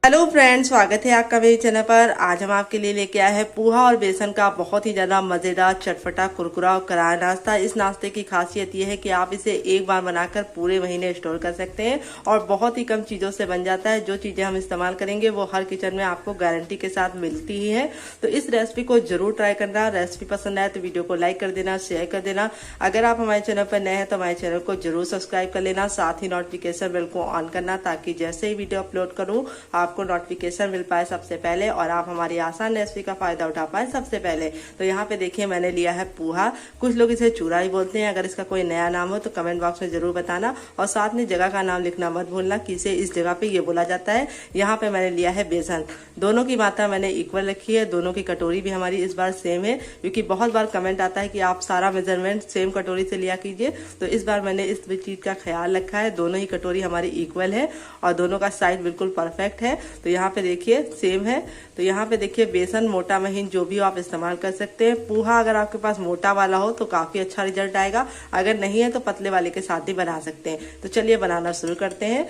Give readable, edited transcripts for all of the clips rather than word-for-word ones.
Hello friends, स्वागत है आपका मेरे चैनल पर। आज हम आपके लिए लेके आए हैं पोहा और बेसन का बहुत ही ज़्यादा मज़ेदार चटपटा कुरकुरा और करारा नाश्ता। इस नाश्ते की खासियत ये है कि आप इसे एक बार बनाकर पूरे महीने स्टोर कर सकते हैं और बहुत ही कम चीज़ों से बन जाता है। जो चीज़ें हम इस्तेमाल करेंगे वो हर किचन में आपको गारंटी के साथ मिलती ही है। तो इस रेसिपी को जरूर ट्राई करना। रेसिपी पसंद आए तो वीडियो को लाइक कर देना, शेयर कर देना। अगर आप हमारे चैनल पर नए हैं तो हमारे चैनल को जरूर सब्सक्राइब कर लेना, साथ ही नोटिफिकेशन बेल को ऑन करना ताकि जैसे ही वीडियो अपलोड करूँ आपको नोटिफिकेशन मिल पाए सबसे पहले और आप हमारी आसान रेसिपी का फायदा उठा पाए सबसे पहले। तो यहाँ पे देखिए मैंने लिया है पोहा। कुछ लोग इसे चूरा ही बोलते हैं। अगर इसका कोई नया नाम हो तो कमेंट बॉक्स में जरूर बताना और साथ में जगह का नाम लिखना मत भूलना कि इसे इस जगह पे ये बोला जाता है। यहाँ पे मैंने लिया है बेसन। दोनों की मात्रा मैंने इक्वल रखी है। दोनों की कटोरी भी हमारी इस बार सेम है, क्योंकि बहुत बार कमेंट आता है कि आप सारा मेजरमेंट सेम कटोरी से लिया कीजिए। तो इस बार मैंने इस चीज का ख्याल रखा है। दोनों ही कटोरी हमारी इक्वल है और दोनों का साइज बिल्कुल परफेक्ट है। तो यहाँ पे देखिए सेम है। तो यहाँ पे देखिए बेसन मोटा महीन जो भी हो आप इस्तेमाल कर सकते हैं। पोहा अगर आपके पास मोटा वाला हो तो काफी अच्छा रिजल्ट आएगा, अगर नहीं है तो पतले वाले के साथ ही बना सकते हैं। तो चलिए बनाना शुरू करते हैं।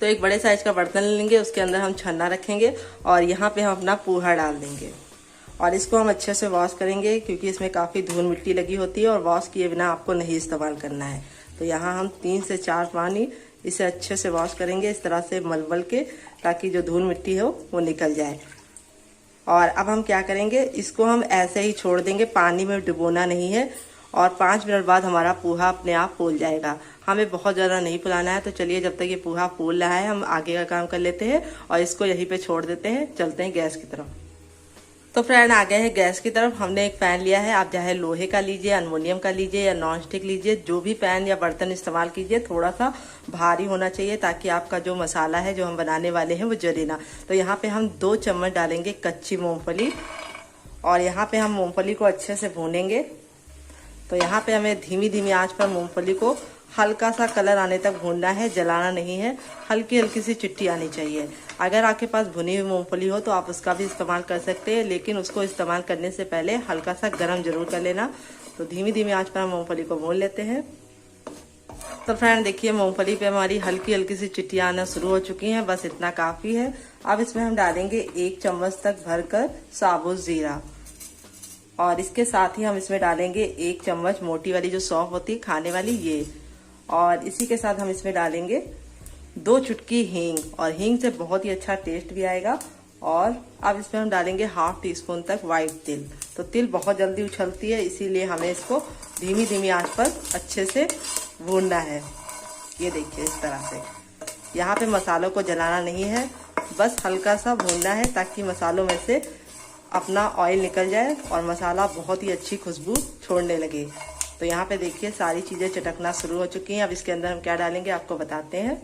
तो एक बड़े साइज का बर्तन लेंगे, उसके अंदर हम छन्ना रखेंगे और यहाँ पे हम अपना पोहा डाल देंगे और इसको हम अच्छे से वॉश करेंगे, क्योंकि इसमें काफी धूल मिट्टी लगी होती है और वॉश किए बिना आपको नहीं इस्तेमाल करना है। तो यहाँ हम 3 से 4 पानी इसे अच्छे से वॉश करेंगे इस तरह से मल के, ताकि जो धूल मिट्टी हो वो निकल जाए। और अब हम क्या करेंगे, इसको हम ऐसे ही छोड़ देंगे, पानी में डुबोना नहीं है। और 5 मिनट बाद हमारा पोहा अपने आप फूल जाएगा। हमें बहुत ज़्यादा नहीं फुलाना है। तो चलिए जब तक ये पोहा फूल रहा है हम आगे का काम कर लेते हैं और इसको यहीं पे छोड़ देते हैं। चलते हैं गैस की तरफ। तो फ्रेंड आ गए हैं गैस की तरफ। हमने एक पैन लिया है, आप चाहे लोहे का लीजिए, एल्युमिनियम का लीजिए या नॉन स्टिक लीजिए। जो भी पैन या बर्तन इस्तेमाल कीजिए थोड़ा सा भारी होना चाहिए, ताकि आपका जो मसाला है जो हम बनाने वाले हैं वो जले ना। तो यहाँ पे हम 2 चम्मच डालेंगे कच्ची मूंगफली और यहाँ पे हम मूंगफली को अच्छे से भूनेंगे। तो यहाँ पे हमें धीमी धीमी आंच पर मूंगफली को हल्का सा कलर आने तक भूनना है, जलाना नहीं है। हल्की हल्की सी चिट्टी आनी चाहिए। अगर आपके पास भुनी हुई मूंगफली हो तो आप उसका भी इस्तेमाल कर सकते हैं, लेकिन उसको इस्तेमाल करने से पहले हल्का सा गर्म जरूर कर लेना। तो धीमी धीमी आंच पर हम मूंगफली को भून लेते हैं। तो फ्रेंड देखिए मूंगफली पे हमारी हल्की हल्की सी चिट्टी आना शुरू हो चुकी हैं, बस इतना काफी है। अब इसमें हम डालेंगे 1 चम्मच तक भरकर साबुत जीरा और इसके साथ ही हम इसमें डालेंगे 1 चम्मच मोटी वाली जो सौंफ होती है खाने वाली ये, और इसी के साथ हम इसमें डालेंगे 2 चुटकी हींग, और हींग से बहुत ही अच्छा टेस्ट भी आएगा। और अब इसमें हम डालेंगे 1/2 टीस्पून तक व्हाइट तिल। तो तिल बहुत जल्दी उछलती है, इसीलिए हमें इसको धीमी धीमी आंच पर अच्छे से भूनना है। ये देखिए इस तरह से। यहाँ पे मसालों को जलाना नहीं है, बस हल्का सा भूनना है ताकि मसालों में से अपना ऑयल निकल जाए और मसाला बहुत ही अच्छी खुशबू छोड़ने लगे। तो यहाँ पे देखिए सारी चीजें चटकना शुरू हो चुकी हैं। अब इसके अंदर हम क्या डालेंगे आपको बताते हैं।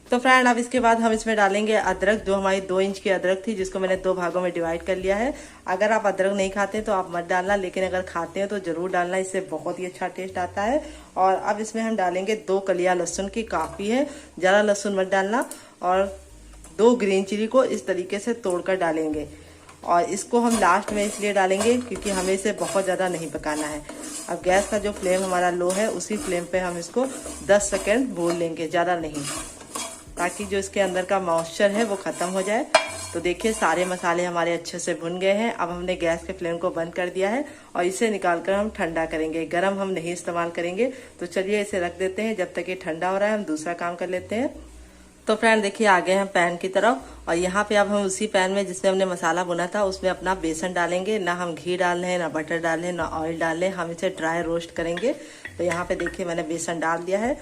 तो फ्रेंड अब इसके बाद हम इसमें डालेंगे अदरक, जो हमारी 2 इंच की अदरक थी जिसको मैंने 2 भागों में डिवाइड कर लिया है। अगर आप अदरक नहीं खाते तो आप मत डालना, लेकिन अगर खाते हैं तो जरूर डालना, इससे बहुत ही अच्छा टेस्ट आता है। और अब इसमें हम डालेंगे 2 कलियां लहसुन की, काफी है, ज्यादा लहसुन मत डालना। और 2 ग्रीन चिली को इस तरीके से तोड़कर डालेंगे और इसको हम लास्ट में इसलिए डालेंगे क्योंकि हमें इसे बहुत ज़्यादा नहीं पकाना है। अब गैस का जो फ्लेम हमारा लो है उसी फ्लेम पे हम इसको 10 सेकंड भून लेंगे, ज़्यादा नहीं, ताकि जो इसके अंदर का मॉइस्चर है वो ख़त्म हो जाए। तो देखिए सारे मसाले हमारे अच्छे से भुन गए हैं। अब हमने गैस के फ्लेम को बंद कर दिया है और इसे निकालकर हम ठंडा करेंगे। गरम हम नहीं इस्तेमाल करेंगे। तो चलिए इसे रख देते हैं। जब तक ये ठंडा हो रहा है हम दूसरा काम कर लेते हैं। तो फ्रेंड देखिए आ गए हम पैन की तरफ और यहाँ पे अब हम उसी पैन में जिसमें हमने मसाला भुना था उसमें अपना बेसन डालेंगे। ना हम घी डाल रहे हैं, ना बटर डाल रहे हैं, ना ऑयल डाल रहे हैं, हम इसे ड्राई रोस्ट करेंगे। तो यहाँ पे देखिए मैंने बेसन डाल दिया है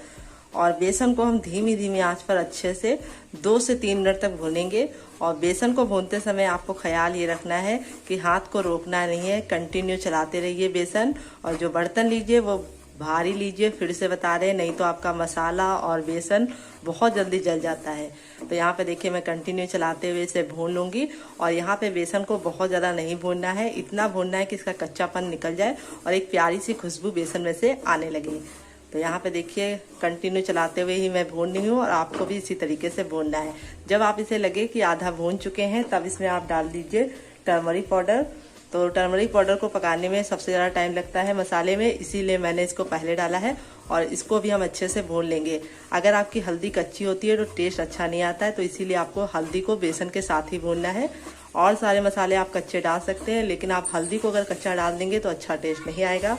और बेसन को हम धीमी धीमी आंच पर अच्छे से 2 से 3 मिनट तक भूनेंगे। और बेसन को भूनते समय आपको ख्याल ये रखना है कि हाथ को रोकना नहीं है, कंटिन्यू चलाते रहिए बेसन। और जो बर्तन लीजिए वो भारी लीजिए, फिर से बता रहे हैं, नहीं तो आपका मसाला और बेसन बहुत जल्दी जल जाता है। तो यहाँ पे देखिए मैं कंटिन्यू चलाते हुए इसे भून लूंगी। और यहाँ पे बेसन को बहुत ज़्यादा नहीं भूनना है, इतना भूनना है कि इसका कच्चापन निकल जाए और एक प्यारी सी खुशबू बेसन में से आने लगे। तो यहाँ पे देखिए कंटिन्यू चलाते हुए ही मैं भून रही हूँ और आपको भी इसी तरीके से भूनना है। जब आप इसे लगे कि आधा भून चुके हैं तब इसमें आप डाल दीजिए टर्मरिक पाउडर, तो टर्मरिक पाउडर को पकाने में सबसे ज़्यादा टाइम लगता है मसाले में, इसीलिए मैंने इसको पहले डाला है और इसको भी हम अच्छे से भून लेंगे। अगर आपकी हल्दी कच्ची होती है तो टेस्ट अच्छा नहीं आता है, तो इसीलिए आपको हल्दी को बेसन के साथ ही भूनना है। और सारे मसाले आप कच्चे डाल सकते हैं, लेकिन आप हल्दी को अगर कच्चा डाल देंगे तो अच्छा टेस्ट नहीं आएगा।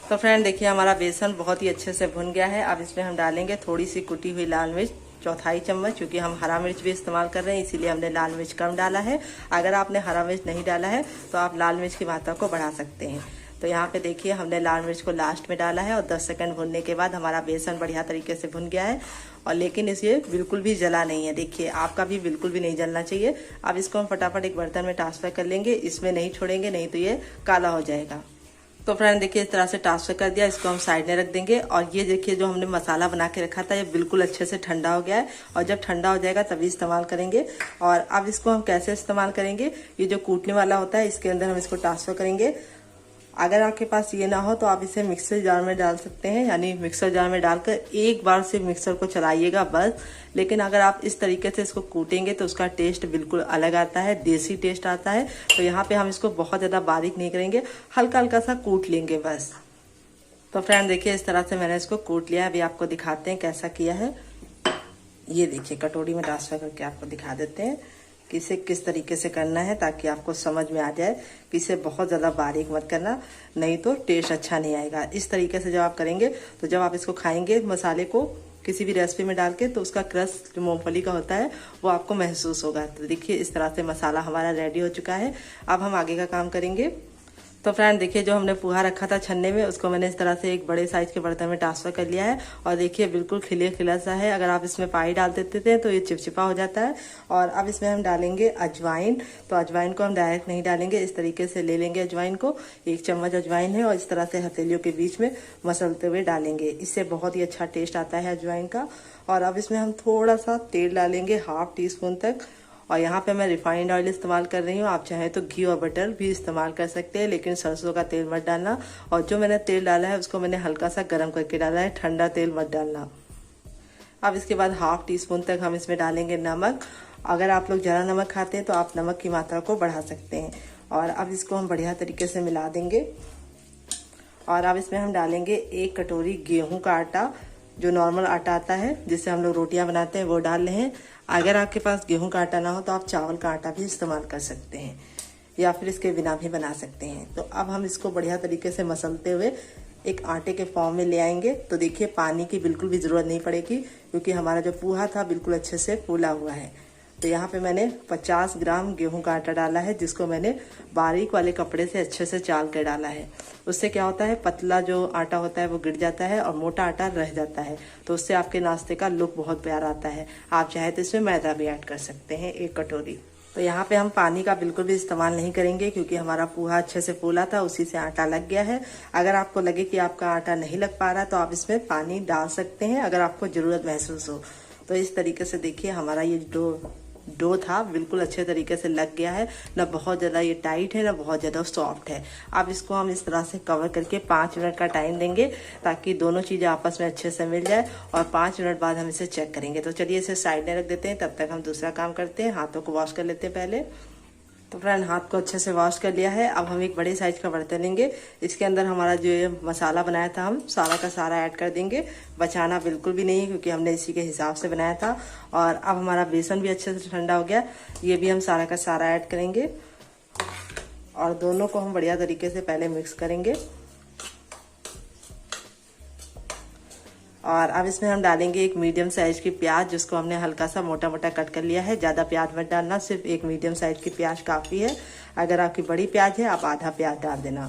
तो फ्रेंड देखिए हमारा बेसन बहुत ही अच्छे से भुन गया है। अब इसमें हम डालेंगे थोड़ी सी कुटी हुई लाल मिर्च, चौथाई चम्मच, क्योंकि हम हरा मिर्च भी इस्तेमाल कर रहे हैं इसीलिए हमने लाल मिर्च कम डाला है। अगर आपने हरा मिर्च नहीं डाला है तो आप लाल मिर्च की मात्रा को बढ़ा सकते हैं। तो यहाँ पे देखिए हमने लाल मिर्च को लास्ट में डाला है और 10 सेकंड भुनने के बाद हमारा बेसन बढ़िया तरीके से भुन गया है। और लेकिन इसे बिल्कुल भी जला नहीं है, देखिए आपका भी बिल्कुल भी नहीं जलना चाहिए। अब इसको हम फटाफट एक बर्तन में ट्रांसफर कर लेंगे, इसमें नहीं छोड़ेंगे, नहीं तो ये काला हो जाएगा। तो फ्रेंड देखिए इस तरह से ट्रांसफर कर दिया, इसको हम साइड में रख देंगे। और ये देखिए जो हमने मसाला बना के रखा था ये बिल्कुल अच्छे से ठंडा हो गया है, और जब ठंडा हो जाएगा तभी इस्तेमाल करेंगे। और अब इसको हम कैसे इस्तेमाल करेंगे, ये जो कूटने वाला होता है इसके अंदर हम इसको ट्रांसफर करेंगे। अगर आपके पास ये ना हो तो आप इसे मिक्सर जार में डाल सकते हैं, यानी मिक्सर जार में डालकर एक बार से मिक्सर को चलाइएगा बस। लेकिन अगर आप इस तरीके से इसको कूटेंगे तो उसका टेस्ट बिल्कुल अलग आता है, देसी टेस्ट आता है। तो यहाँ पे हम इसको बहुत ज़्यादा बारीक नहीं करेंगे, हल्का हल्का सा कूट लेंगे बस। तो फ्रेंड देखिए इस तरह से मैंने इसको कूट लिया। अभी आपको दिखाते हैं कैसा किया है। ये देखिए कटोरी में ट्रांसफर करके आपको दिखा देते हैं कि इसे किस तरीके से करना है, ताकि आपको समझ में आ जाए कि इसे बहुत ज़्यादा बारीक मत करना, नहीं तो टेस्ट अच्छा नहीं आएगा। इस तरीके से जब आप करेंगे तो जब आप इसको खाएंगे मसाले को किसी भी रेसिपी में डाल के, तो उसका क्रश जो मूंगफली का होता है वो आपको महसूस होगा। तो देखिए इस तरह से मसाला हमारा रेडी हो चुका है। अब हम आगे का काम करेंगे। तो फ्रेंड देखिए जो हमने पोहा रखा था छन्ने में, उसको मैंने इस तरह से एक बड़े साइज के बर्तन में ट्रांसफर कर लिया है। और देखिए बिल्कुल खिले खिला सा है। अगर आप इसमें पानी डाल देते थे तो ये चिपचिपा हो जाता है। और अब इसमें हम डालेंगे अजवाइन। तो अजवाइन को हम डायरेक्ट नहीं डालेंगे, इस तरीके से ले लेंगे अजवाइन को। 1 चम्मच अजवाइन है और इस तरह से हथेलियों के बीच में मसलते हुए डालेंगे, इससे बहुत ही अच्छा टेस्ट आता है अजवाइन का। और अब इसमें हम थोड़ा सा तेल डालेंगे, 1/2 टीस्पून तक। और यहाँ पे मैं रिफाइंड ऑयल इस्तेमाल कर रही हूँ, आप चाहें तो घी और बटर भी इस्तेमाल कर सकते हैं, लेकिन सरसों का तेल मत डालना। और जो मैंने तेल डाला है उसको मैंने हल्का सा गर्म करके डाला है, ठंडा तेल मत डालना। अब इसके बाद 1/2 टीस्पून तक हम इसमें डालेंगे नमक। अगर आप लोग ज़्यादा नमक खाते हैं तो आप नमक की मात्रा को बढ़ा सकते हैं। और अब इसको हम बढ़िया तरीके से मिला देंगे। और अब इसमें हम डालेंगे 1 कटोरी गेहूँ का आटा, जो नॉर्मल आटा आता है जिससे हम लोग रोटियां बनाते हैं वो डाल रहे हैं। अगर आपके पास गेहूं का आटा ना हो तो आप चावल का आटा भी इस्तेमाल कर सकते हैं, या फिर इसके बिना भी बना सकते हैं। तो अब हम इसको बढ़िया तरीके से मसलते हुए एक आटे के फॉर्म में ले आएंगे। तो देखिए पानी की बिल्कुल भी ज़रूरत नहीं पड़ेगी, क्योंकि हमारा जो पोहा था बिल्कुल अच्छे से फूला हुआ है। तो यहाँ पे मैंने 50 ग्राम गेहूं का आटा डाला है, जिसको मैंने बारीक वाले कपड़े से अच्छे से चाल कर डाला है। उससे क्या होता है, पतला जो आटा होता है वो गिर जाता है और मोटा आटा रह जाता है, तो उससे आपके नाश्ते का लुक बहुत प्यारा आता है। आप चाहे तो इसमें मैदा भी ऐड कर सकते हैं 1 कटोरी। तो यहाँ पे हम पानी का बिल्कुल भी इस्तेमाल नहीं करेंगे, क्योंकि हमारा पोहा अच्छे से फूला था, उसी से आटा लग गया है। अगर आपको लगे कि आपका आटा नहीं लग पा रहा तो आप इसमें पानी डाल सकते हैं, अगर आपको ज़रूरत महसूस हो। तो इस तरीके से देखिए हमारा ये डो था बिल्कुल अच्छे तरीके से लग गया है, ना बहुत ज़्यादा ये टाइट है ना बहुत ज़्यादा सॉफ्ट है। अब इसको हम इस तरह से कवर करके 5 मिनट का टाइम देंगे, ताकि दोनों चीज़ें आपस में अच्छे से मिल जाए। और 5 मिनट बाद हम इसे चेक करेंगे। तो चलिए इसे साइड में रख देते हैं, तब तक हम दूसरा काम करते हैं, हाथों को वॉश कर लेते हैं पहले। तो फ्रेंड हाथ को अच्छे से वॉश कर लिया है। अब हम एक बड़े साइज का बर्तन लेंगे, इसके अंदर हमारा जो ये मसाला बनाया था हम सारा का सारा ऐड कर देंगे, बचाना बिल्कुल भी नहीं, क्योंकि हमने इसी के हिसाब से बनाया था। और अब हमारा बेसन भी अच्छे से ठंडा हो गया, ये भी हम सारा का सारा ऐड करेंगे। और दोनों को हम बढ़िया तरीके से पहले मिक्स करेंगे। और अब इसमें हम डालेंगे एक मीडियम साइज की प्याज, जिसको हमने हल्का सा मोटा मोटा कट कर लिया है। ज़्यादा प्याज मत डालना, सिर्फ एक मीडियम साइज की प्याज काफ़ी है। अगर आपकी बड़ी प्याज है आप आधा प्याज डाल देना।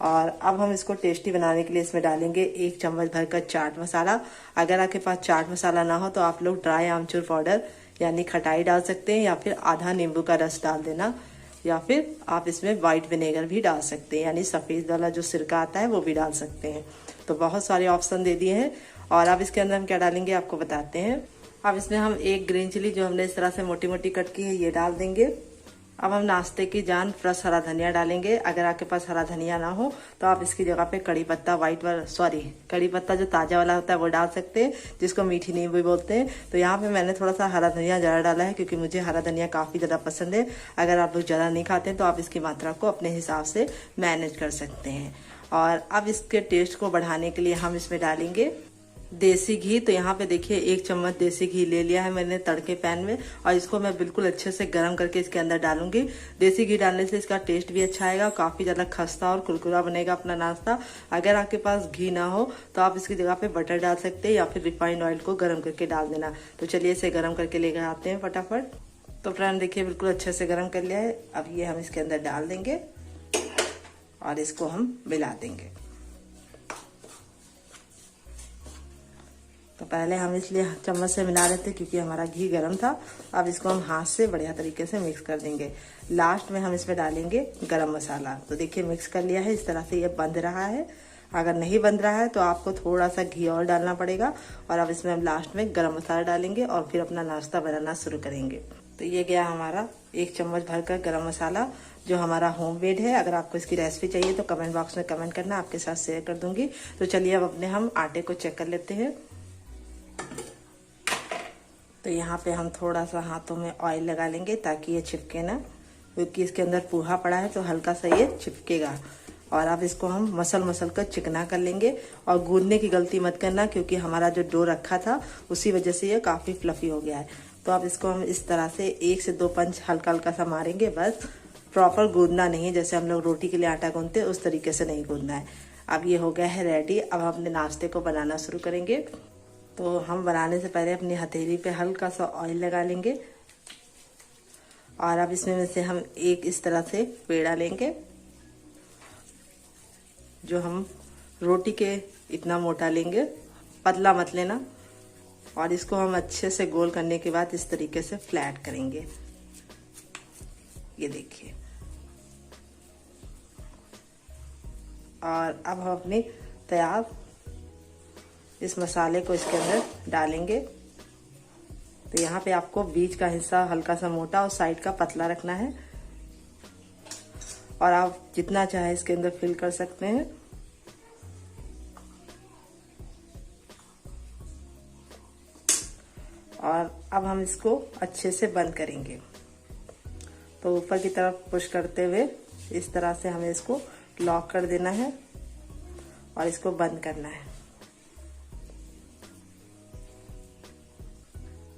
और अब हम इसको टेस्टी बनाने के लिए इसमें डालेंगे 1 चम्मच भरकर चाट मसाला। अगर आपके पास चाट मसाला ना हो तो आप लोग ड्राई आमचूर पाउडर यानी खटाई डाल सकते हैं, या फिर आधा नींबू का रस डाल देना, या फिर आप इसमें वाइट विनेगर भी डाल सकते हैं, यानी सफ़ेद वाला जो सिरका आता है वो भी डाल सकते हैं। तो बहुत सारे ऑप्शन दे दिए हैं। और अब इसके अंदर हम क्या डालेंगे आपको बताते हैं। अब इसमें हम 1 ग्रीन चिली जो हमने इस तरह से मोटी मोटी कट की है ये डाल देंगे। अब हम नाश्ते की जान प्लस हरा धनिया डालेंगे। अगर आपके पास हरा धनिया ना हो तो आप इसकी जगह पे कड़ी पत्ता कड़ी पत्ता जो ताजा वाला होता है वो डाल सकते हैं, जिसको मीठी नींबू भी बोलते हैं। तो यहाँ पे मैंने थोड़ा सा हरा धनिया ज़्यादा डाला है क्योंकि मुझे हरा धनिया काफ़ी ज़्यादा पसंद है। अगर आप लोग ज़्यादा नहीं खाते हैं तो आप इसकी मात्रा को अपने हिसाब से मैनेज कर सकते हैं। और अब इसके टेस्ट को बढ़ाने के लिए हम इसमें डालेंगे देसी घी। तो यहाँ पे देखिए 1 चम्मच देसी घी ले लिया है मैंने तड़के पैन में, और इसको मैं बिल्कुल अच्छे से गर्म करके इसके अंदर डालूंगी। देसी घी डालने से इसका टेस्ट भी अच्छा आएगा, काफ़ी ज़्यादा खस्ता और कुरकुरा बनेगा अपना नाश्ता। अगर आपके पास घी ना हो तो आप इसकी जगह पे बटर डाल सकते हैं या फिर रिफाइंड ऑयल को गर्म करके डाल देना। तो चलिए इसे गर्म करके लेकर आते हैं फटाफट। तो फ्रेंड देखिए बिल्कुल अच्छे से गर्म कर लिया है। अब ये हम इसके अंदर डाल देंगे और इसको हम मिला देंगे। तो पहले हम इसलिए चम्मच से मिला रहे थे क्योंकि हमारा घी गर्म था। अब इसको हम हाथ से बढ़िया तरीके से मिक्स कर देंगे। लास्ट में हम इसमें डालेंगे गरम मसाला। तो देखिए मिक्स कर लिया है, इस तरह से ये बंध रहा है। अगर नहीं बंध रहा है तो आपको थोड़ा सा घी और डालना पड़ेगा। और अब इसमें हम लास्ट में गरम मसाला डालेंगे और फिर अपना नाश्ता बनाना शुरू करेंगे। तो ये गया हमारा 1 चम्मच भरकर गरम मसाला जो हमारा होममेड है। अगर आपको इसकी रेसिपी चाहिए तो कमेंट बॉक्स में कमेंट करना, आपके साथ शेयर कर दूंगी। तो चलिए अब अपने हम आटे को चेक कर लेते हैं। तो यहाँ पे हम थोड़ा सा हाथों में ऑयल लगा लेंगे ताकि ये चिपके ना, क्योंकि इसके अंदर पोहा पड़ा है तो हल्का सा ये चिपकेगा। और अब इसको हम मसल कर चिकना कर लेंगे। और गूंदने की गलती मत करना क्योंकि हमारा जो डो रखा था उसी वजह से ये काफ़ी फ्लफी हो गया है। तो अब इसको हम इस तरह से 1 से 2 पंच हल्का हल्का सा मारेंगे, बस प्रॉपर गूंदना नहीं है। जैसे हम लोग रोटी के लिए आटा गूंदते हैं उस तरीके से नहीं गूंदना है। अब ये हो गया है रेडी। अब हम अपने नाश्ते को बनाना शुरू करेंगे। तो हम बनाने से पहले अपनी हथेली पे हल्का सा ऑयल लगा लेंगे और अब इसमें से हम एक इस तरह से पेड़ा लेंगे जो हम रोटी के इतना मोटा लेंगे, पतला मत लेना। और इसको हम अच्छे से गोल करने के बाद इस तरीके से फ्लैट करेंगे। ये देखिए। और अब हम अपनी तैयार इस मसाले को इसके अंदर डालेंगे। तो यहाँ पे आपको बीच का हिस्सा हल्का सा मोटा और साइड का पतला रखना है। और आप जितना चाहे इसके अंदर फिल कर सकते हैं। और अब हम इसको अच्छे से बंद करेंगे। तो ऊपर की तरफ पुश करते हुए इस तरह से हमें इसको लॉक कर देना है और इसको बंद करना है।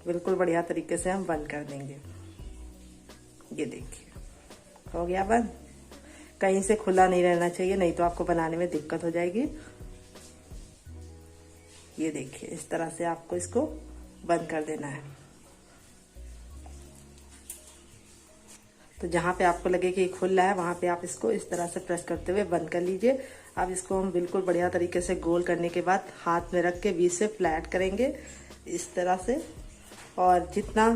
बिल्कुल बढ़िया तरीके से हम बंद कर देंगे। ये देखिए हो गया बंद। कहीं से खुला नहीं रहना चाहिए, नहीं तो आपको बनाने में दिक्कत हो जाएगी। ये देखिए इस तरह से आपको इसको बंद कर देना है। तो जहाँ पे आपको लगे कि खुल रहा है वहाँ पे आप इसको इस तरह से प्रेस करते हुए बंद कर लीजिए। अब इसको हम बिल्कुल बढ़िया तरीके से गोल करने के बाद हाथ में रख के बीच से फ्लैट करेंगे इस तरह से। और जितना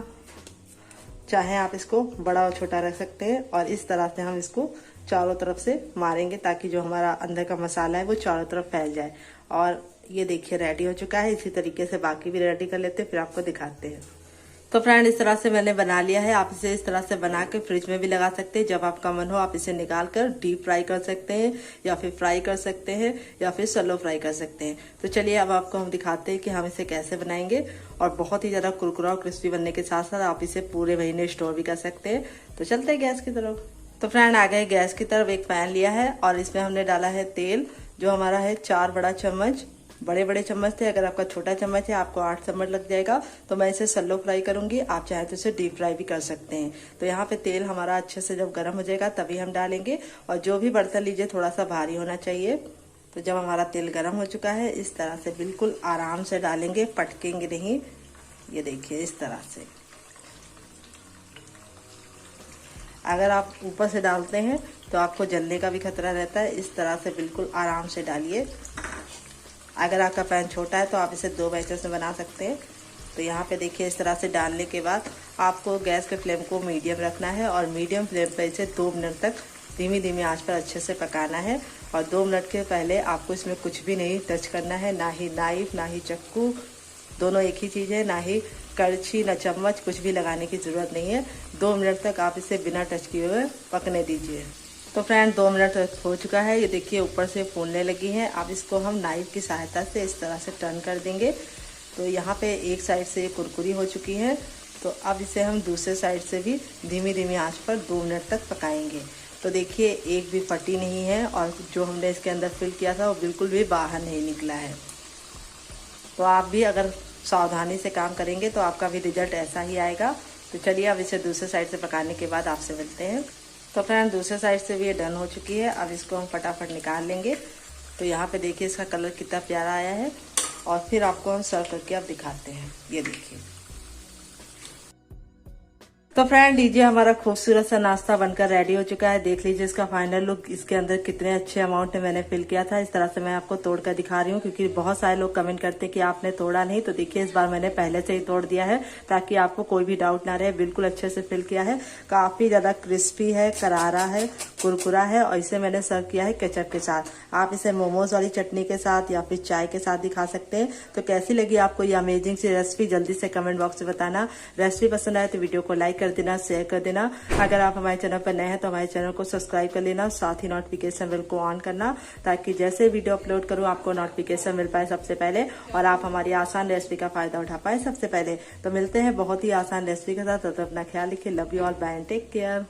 चाहे आप इसको बड़ा और छोटा रख सकते हैं। और इस तरह से हम इसको चारों तरफ से मारेंगे ताकि जो हमारा अंदर का मसाला है वो चारों तरफ फैल जाए। और ये देखिए रेडी हो चुका है। इसी तरीके से बाकी भी रेडी कर लेते हैं, फिर आपको दिखाते हैं। तो फ्रेंड इस तरह से मैंने बना लिया है। आप इसे इस तरह से बना के फ्रिज में भी लगा सकते हैं। जब आपका मन हो आप इसे निकाल कर डीप फ्राई कर सकते हैं या फिर फ्राई कर सकते हैं या फिर सैलो फ्राई कर सकते हैं। तो चलिए अब आपको हम दिखाते हैं कि हम इसे कैसे बनाएंगे। और बहुत ही ज्यादा कुरकुरा और क्रिस्पी बनने के साथ साथ आप इसे पूरे महीने स्टोर भी कर सकते हैं। तो चलते हैं गैस की तरफ। तो फ्रेंड आ गए गैस की तरफ। एक पैन लिया है और इसमें हमने डाला है तेल जो हमारा है 4 बड़ा चम्मच। बड़े चम्मच थे, अगर आपका छोटा चम्मच है आपको 8 चम्मच लग जाएगा। तो मैं इसे सैलो फ्राई करूंगी, आप चाहे तो इसे डीप फ्राई भी कर सकते हैं। तो यहाँ पे तेल हमारा अच्छे से जब गर्म हो जाएगा तभी हम डालेंगे। और जो भी बर्तन लीजिए थोड़ा सा भारी होना चाहिए। तो जब हमारा तेल गर्म हो चुका है इस तरह से बिल्कुल आराम से डालेंगे, पटकेंगे नहीं। ये देखिए इस तरह से। अगर आप ऊपर से डालते हैं तो आपको जलने का भी खतरा रहता है। इस तरह से बिल्कुल आराम से डालिए। अगर आपका पैन छोटा है तो आप इसे 2 बैचेस में बना सकते हैं। तो यहाँ पे देखिए इस तरह से डालने के बाद आपको गैस के फ्लेम को मीडियम रखना है और मीडियम फ्लेम पर इसे 2 मिनट तक धीमी आंच पर अच्छे से पकाना है। और 2 मिनट के पहले आपको इसमें कुछ भी नहीं टच करना है, ना ही नाइफ ना ही चक्कू, दोनों एक ही चीज़ है। ना ही कड़छी ना चम्मच, कुछ भी लगाने की ज़रूरत नहीं है। 2 मिनट तक आप इसे बिना टच किए हुए पकने दीजिए। तो फ्रेंड 2 मिनट तक हो चुका है, ये देखिए ऊपर से फूलने लगी है। अब इसको हम नाइफ की सहायता से इस तरह से टर्न कर देंगे। तो यहाँ पे एक साइड से कुरकुरी हो चुकी है, तो अब इसे हम दूसरे साइड से भी धीमी धीमी आंच पर 2 मिनट तक पकाएंगे। तो देखिए एक भी फटी नहीं है और जो हमने इसके अंदर फिल किया था वो बिल्कुल भी बाहर नहीं निकला है। तो आप भी अगर सावधानी से काम करेंगे तो आपका भी रिजल्ट ऐसा ही आएगा। तो चलिए अब इसे दूसरे साइड से पकाने के बाद आपसे मिलते हैं। तो फ्रेंड दूसरे साइड से भी ये डन हो चुकी है। अब इसको हम फटाफट निकाल लेंगे। तो यहाँ पे देखिए इसका कलर कितना प्यारा आया है और फिर आपको हम सर्व करके अब दिखाते हैं। ये देखिए। तो फ्रेंड लीजिए हमारा खूबसूरत सा नाश्ता बनकर रेडी हो चुका है। देख लीजिए इसका फाइनल लुक, इसके अंदर कितने अच्छे अमाउंट में मैंने फिल किया था। इस तरह से मैं आपको तोड़ कर दिखा रही हूँ क्योंकि बहुत सारे लोग कमेंट करते हैं कि आपने तोड़ा नहीं। तो देखिए इस बार मैंने पहले से ही तोड़ दिया है ताकि आपको कोई भी डाउट ना रहे। बिल्कुल अच्छे से फिल किया है, काफी ज्यादा क्रिस्पी है, करारा है, कुरकुरा है और इसे मैंने सर्व किया है केचप के साथ। आप इसे मोमोज वाली चटनी के साथ या फिर चाय के साथ भी खा सकते हैं। तो कैसी लगी आपको ये अमेजिंग सी रेसिपी जल्दी से कमेंट बॉक्स में बताना। रेसिपी पसंद आए तो वीडियो को लाइक कर देना, शेयर कर देना। अगर आप हमारे चैनल पर नए हैं तो हमारे चैनल को सब्सक्राइब कर लेना, साथ ही नोटिफिकेशन बेल को ऑन करना ताकि जैसे वीडियो अपलोड करूं आपको नोटिफिकेशन मिल पाए सबसे पहले और आप हमारी आसान रेसिपी का फायदा उठा पाए सबसे पहले। तो मिलते हैं बहुत ही आसान रेसिपी के साथ। तो अपना ख्याल रखिए। Love you all, bye and take care.